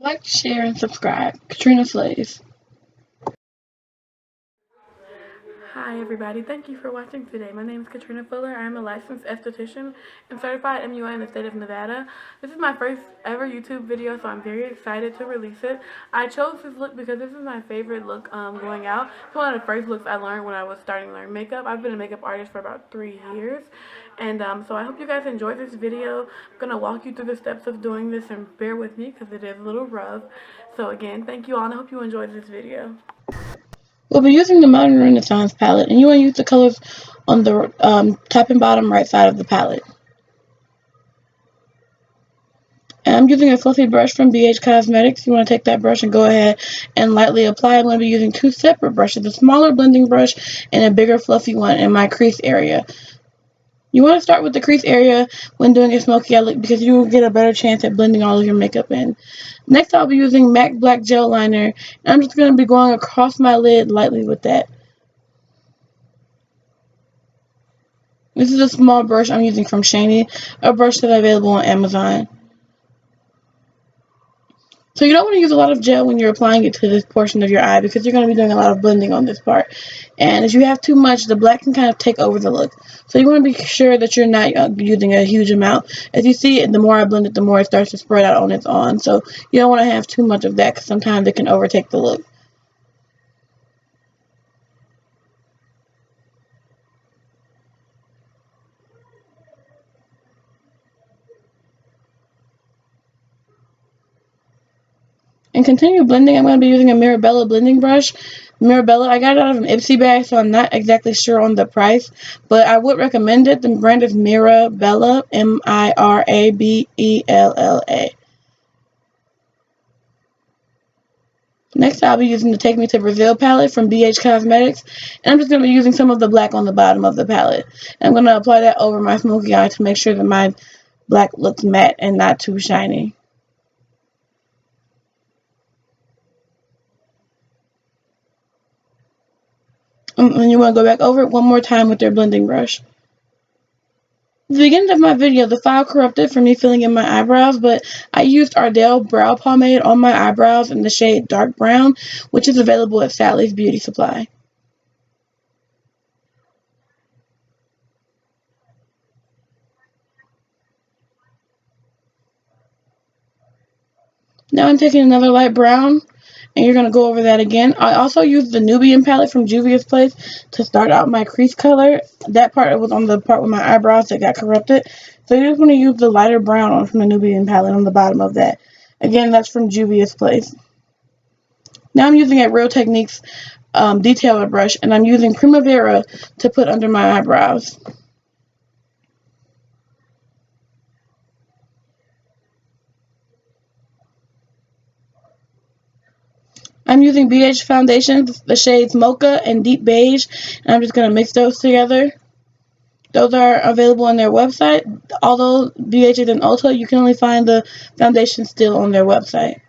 Like, share, and subscribe. Katrina Slays. Hi everybody, thank you for watching today. My name is Katrina Fuller. I am a licensed esthetician and certified MUA in the state of Nevada. This is my first ever YouTube video, so I'm very excited to release it. I chose this look because this is my favorite look going out. It's one of the first looks I learned when I was starting to learn makeup. I've been a makeup artist for about 3 years. And so I hope you guys enjoyed this video. I'm going to walk you through the steps of doing this and bear with me because it is a little rough. So again, thank you all and I hope you enjoyed this video. We'll be using the Modern Renaissance palette, and you want to use the colors on the top and bottom right side of the palette. And I'm using a fluffy brush from BH Cosmetics. You want to take that brush and go ahead and lightly apply. I'm going to be using two separate brushes, a smaller blending brush and a bigger fluffy one in my crease area. You want to start with the crease area when doing a smoky eye look because you will get a better chance at blending all of your makeup in. Next, I'll be using MAC Black Gel Liner, and I'm just going to be going across my lid lightly with that. This is a small brush I'm using from Shiny, a brush that's available on Amazon. So you don't want to use a lot of gel when you're applying it to this portion of your eye because you're going to be doing a lot of blending on this part. And if you have too much, the black can kind of take over the look. So you want to be sure that you're not using a huge amount. As you see, the more I blend it, the more it starts to spread out on its own. So you don't want to have too much of that because sometimes it can overtake the look. And continue blending, I'm going to be using a Mirabella blending brush. Mirabella, I got it out of an Ipsy bag, so I'm not exactly sure on the price, but I would recommend it. The brand is Mirabella, Mirabella. Next, I'll be using the Take Me to Brazil palette from BH Cosmetics, and I'm just going to be using some of the black on the bottom of the palette. And I'm going to apply that over my smoky eye to make sure that my black looks matte and not too shiny. And you want to go back over it one more time with your blending brush. At the beginning of my video, the file corrupted from me filling in my eyebrows, but I used Ardell Brow Pomade on my eyebrows in the shade Dark Brown, which is available at Sally's Beauty Supply. Now I'm taking another light brown, and you're going to go over that again. I also used the Nubian palette from Juvia's Place to start out my crease color. That part was on the part with my eyebrows that got corrupted. So you're just going to use the lighter brown on from the Nubian palette on the bottom of that. Again, that's from Juvia's Place. Now I'm using a Real Techniques detailer brush, and I'm using Primavera to put under my eyebrows. I'm using BH foundation, the shades Mocha and Deep Beige, and I'm just going to mix those together. Those are available on their website. Although BH is in Ulta, you can only find the foundation still on their website.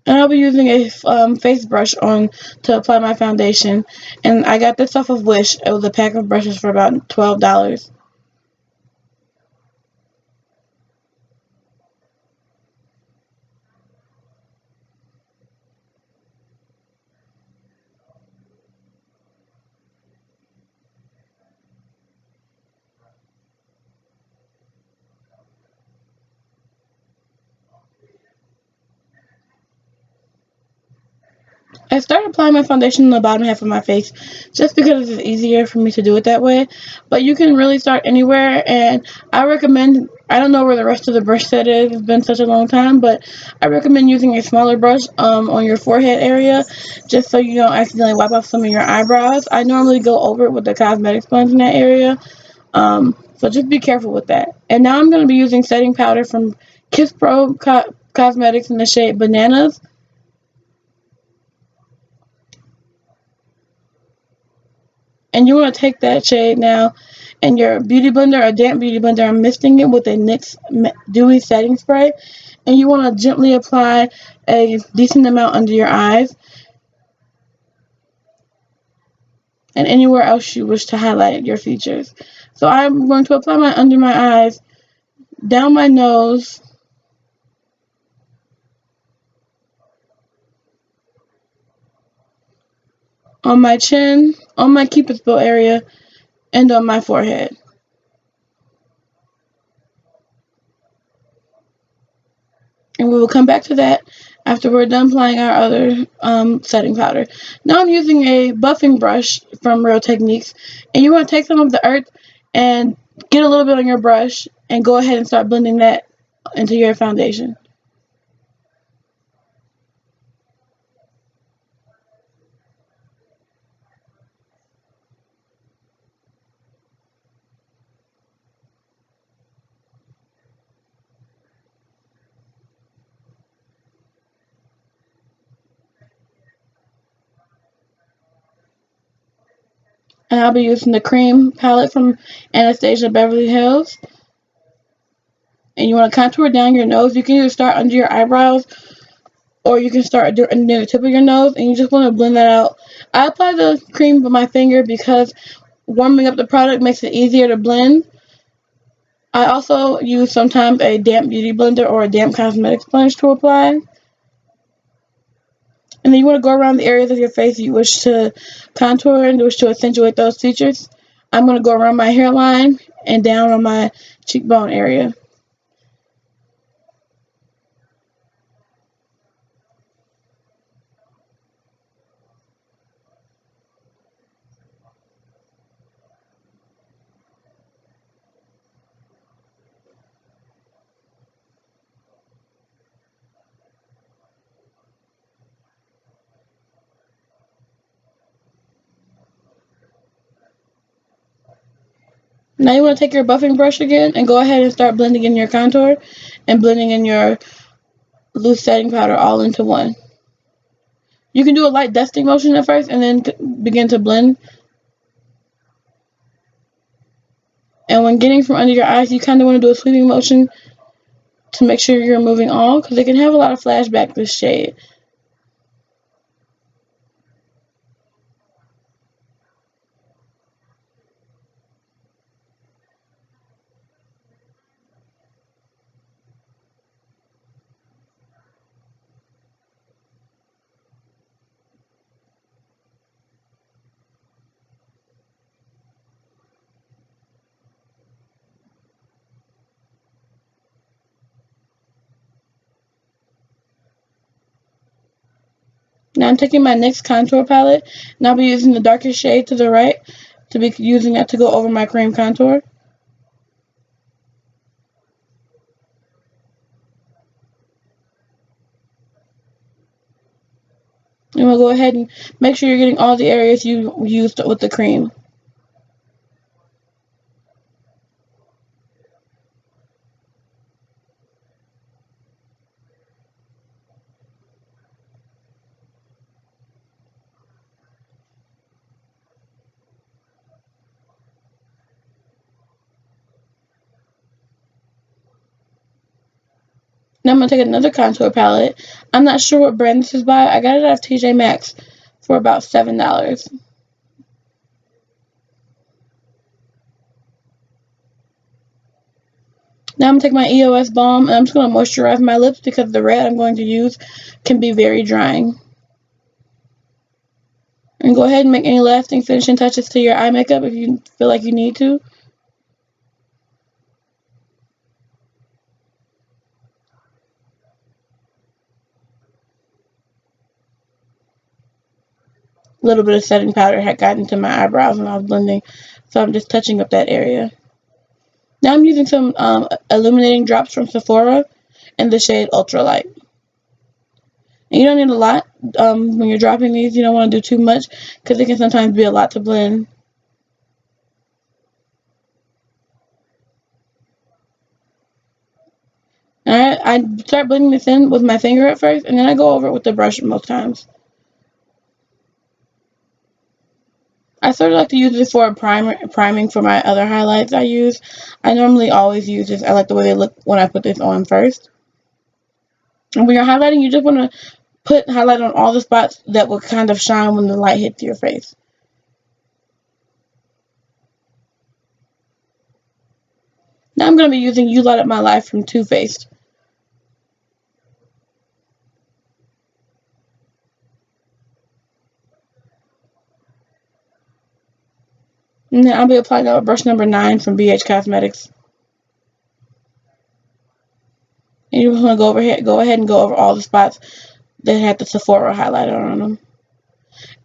And I'll be using a face brush on to apply my foundation. And I got this off of Wish. It was a pack of brushes for about $12. I started applying my foundation on the bottom half of my face just because it's easier for me to do it that way. But you can really start anywhere, and I recommend, I don't know where the rest of the brush set is, it's been such a long time, but I recommend using a smaller brush on your forehead area just so you don't accidentally wipe off some of your eyebrows. I normally go over it with the cosmetic sponge in that area, so just be careful with that. And now I'm going to be using setting powder from Kiss Pro Cosmetics in the shade Bananas. And you want to take that shade now and your beauty blender, a damp beauty blender, I'm misting it with a NYX Dewy Setting Spray. And you want to gently apply a decent amount under your eyes and anywhere else you wish to highlight your features. So I'm going to apply my under my eyes down my nose, on my chin, on my cupid's bow area, and on my forehead. And we will come back to that after we're done applying our other setting powder. Now I'm using a buffing brush from Real Techniques, and you want to take some of the earth and get a little bit on your brush and go ahead and start blending that into your foundation. And I'll be using the cream palette from Anastasia Beverly Hills. And you want to contour down your nose. You can either start under your eyebrows or you can start near the tip of your nose, and you just want to blend that out. I apply the cream with my finger because warming up the product makes it easier to blend. I also use sometimes a damp beauty blender or a damp cosmetic sponge to apply. And then you want to go around the areas of your face you wish to contour and wish to accentuate those features. I'm going to go around my hairline and down on my cheekbone area. Now you want to take your buffing brush again and go ahead and start blending in your contour and blending in your loose setting powder all into one. You can do a light dusting motion at first and then begin to blend. And when getting from under your eyes, you kind of want to do a sweeping motion to make sure you're removing all, because it can have a lot of flashback, this shade. Now I'm taking my NYX contour palette, and I'll be using the darkest shade to the right to be using that to go over my cream contour. And we'll go ahead and make sure you're getting all the areas you used with the cream. Now I'm going to take another contour palette. I'm not sure what brand this is by. I got it off TJ Maxx for about $7. Now I'm going to take my EOS Balm, and I'm just going to moisturize my lips because the red I'm going to use can be very drying. And go ahead and make any lasting finishing touches to your eye makeup if you feel like you need to. A little bit of setting powder had gotten to my eyebrows when I was blending, so I'm just touching up that area. Now I'm using some illuminating drops from Sephora in the shade Ultralight. And you don't need a lot when you're dropping these. You don't want to do too much because it can sometimes be a lot to blend. Alright, I start blending this in with my finger at first, and then I go over it with the brush most times. I sort of like to use this for a priming for my other highlights I use. I normally always use this. I like the way they look when I put this on first. And when you're highlighting, you just want to put highlight on all the spots that will kind of shine when the light hits your face. Now I'm going to be using You Light Up My Life from Too Faced. And then I'll be applying that with brush number 9 from BH Cosmetics. And you just want to go ahead and go over all the spots that had the Sephora highlighter on them.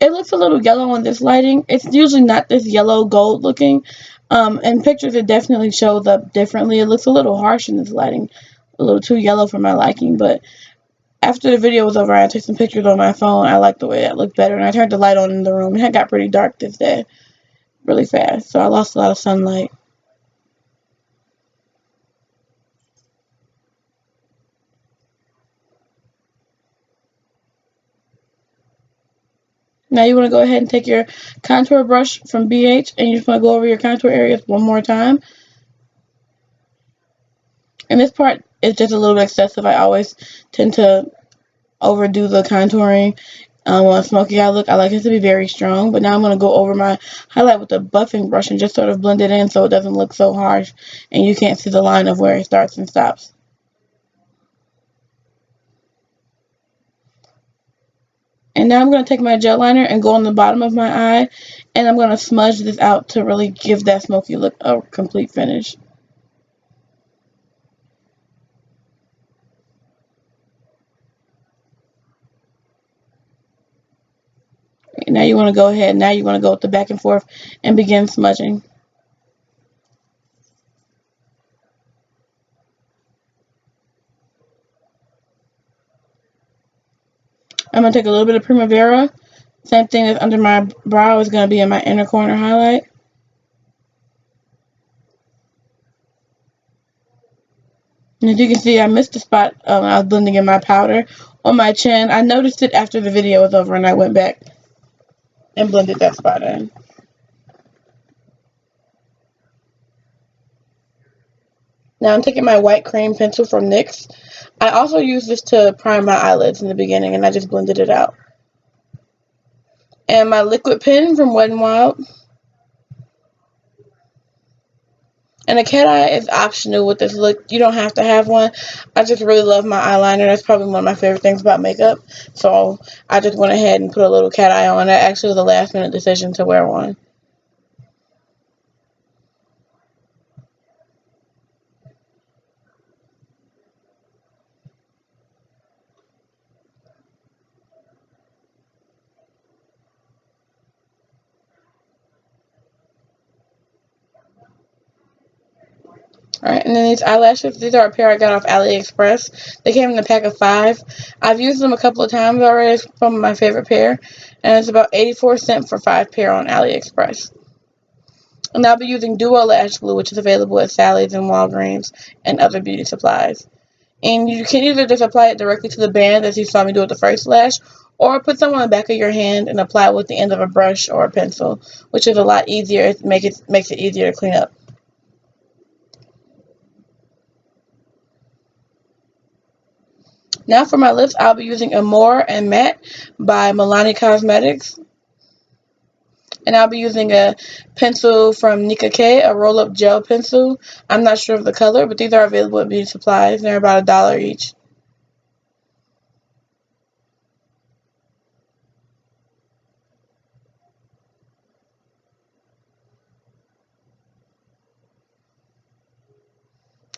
It looks a little yellow in this lighting. It's usually not this yellow gold looking. In pictures, it definitely shows up differently. It looks a little harsh in this lighting. A little too yellow for my liking. But after the video was over, I took some pictures on my phone. I liked the way that looked better. And I turned the light on in the room. It got pretty dark this day. Really fast. So I lost a lot of sunlight. Now you want to go ahead and take your contour brush from BH and you just want to go over your contour areas one more time. And this part is just a little bit excessive. I always tend to overdo the contouring on a smoky eye look. I like it to be very strong. But now I'm going to go over my highlight with a buffing brush and just sort of blend it in so it doesn't look so harsh and you can't see the line of where it starts and stops. And now I'm going to take my gel liner and go on the bottom of my eye, and I'm going to smudge this out to really give that smoky look a complete finish. Now you want to go ahead, now you want to go with the back and forth and begin smudging. I'm going to take a little bit of Primavera. Same thing as under my brow is going to be in my inner corner highlight. And as you can see, I missed a spot when I was blending in my powder on my chin. I noticed it after the video was over and I went back and blended that spot in. Now I'm taking my white cream pencil from NYX. I also use this to prime my eyelids in the beginning, and I just blended it out. And my liquid pen from Wet n Wild. And a cat eye is optional with this look. You don't have to have one. I just really love my eyeliner. That's probably one of my favorite things about makeup. So I just went ahead and put a little cat eye on. That actually was a last minute decision to wear one. Alright, and then these eyelashes, these are a pair I got off AliExpress. They came in a pack of 5. I've used them a couple of times already. It's probably my favorite pair. And it's about 84 cents for 5 pair on AliExpress. And I'll be using Duo Lash Glue, which is available at Sally's and Walgreens and other beauty supplies. And you can either just apply it directly to the band, as you saw me do with the first lash, or put some on the back of your hand and apply it with the end of a brush or a pencil, which is a lot easier. It makes it easier to clean up. Now for my lips, I'll be using Amore and Matte by Milani Cosmetics. And I'll be using a pencil from Nika K, a roll-up gel pencil. I'm not sure of the color, but these are available at beauty supplies. They're about $1 each.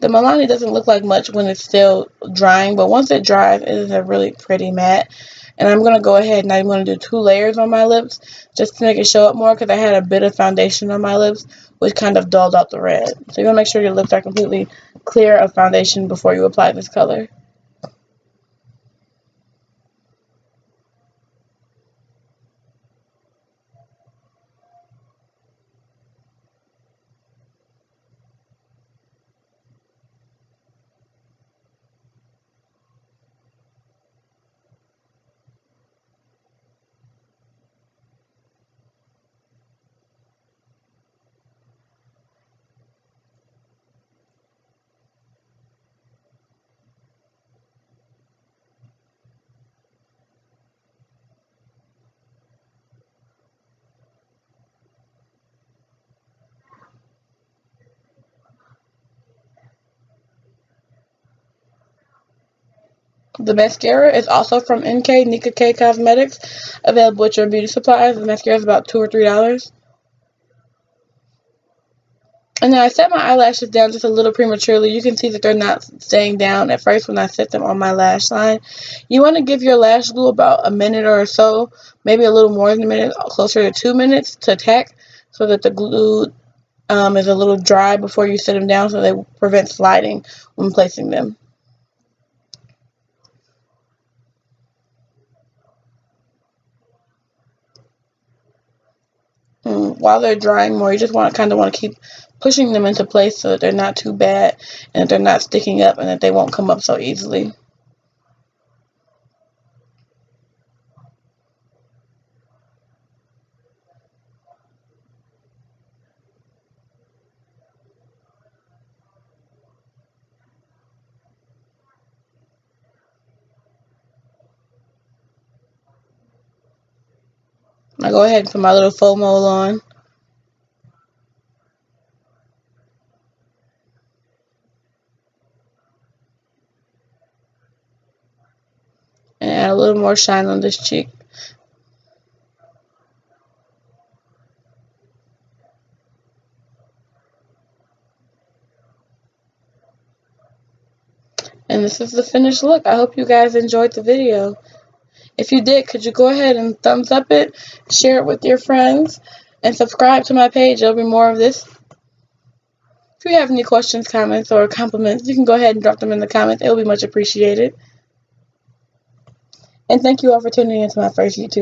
The Milani doesn't look like much when it's still drying, but once it dries, it is a really pretty matte. And I'm going to go ahead and I'm going to do 2 layers on my lips just to make it show up more because I had a bit of foundation on my lips, which kind of dulled out the red. So you want to make sure your lips are completely clear of foundation before you apply this color. The mascara is also from NK, Nika K Cosmetics, available at your beauty supplies. The mascara is about $2 or $3. And then I set my eyelashes down just a little prematurely. You can see that they're not staying down at first when I set them on my lash line. You want to give your lash glue about a minute or so, maybe a little more than a minute, closer to 2 minutes to tack, so that the glue is a little dry before you set them down, so they prevent sliding when placing them. While they're drying more, you just want to keep pushing them into place so that they're not too bad and that they're not sticking up and that they won't come up so easily. Now go ahead and put my little foam roll on. And add a little more shine on this cheek. And this is the finished look. I hope you guys enjoyed the video. If you did, could you go ahead and thumbs up it, share it with your friends, and subscribe to my page. There'll be more of this. If you have any questions, comments, or compliments, you can go ahead and drop them in the comments. It will be much appreciated. And thank you all for tuning into my first YouTube.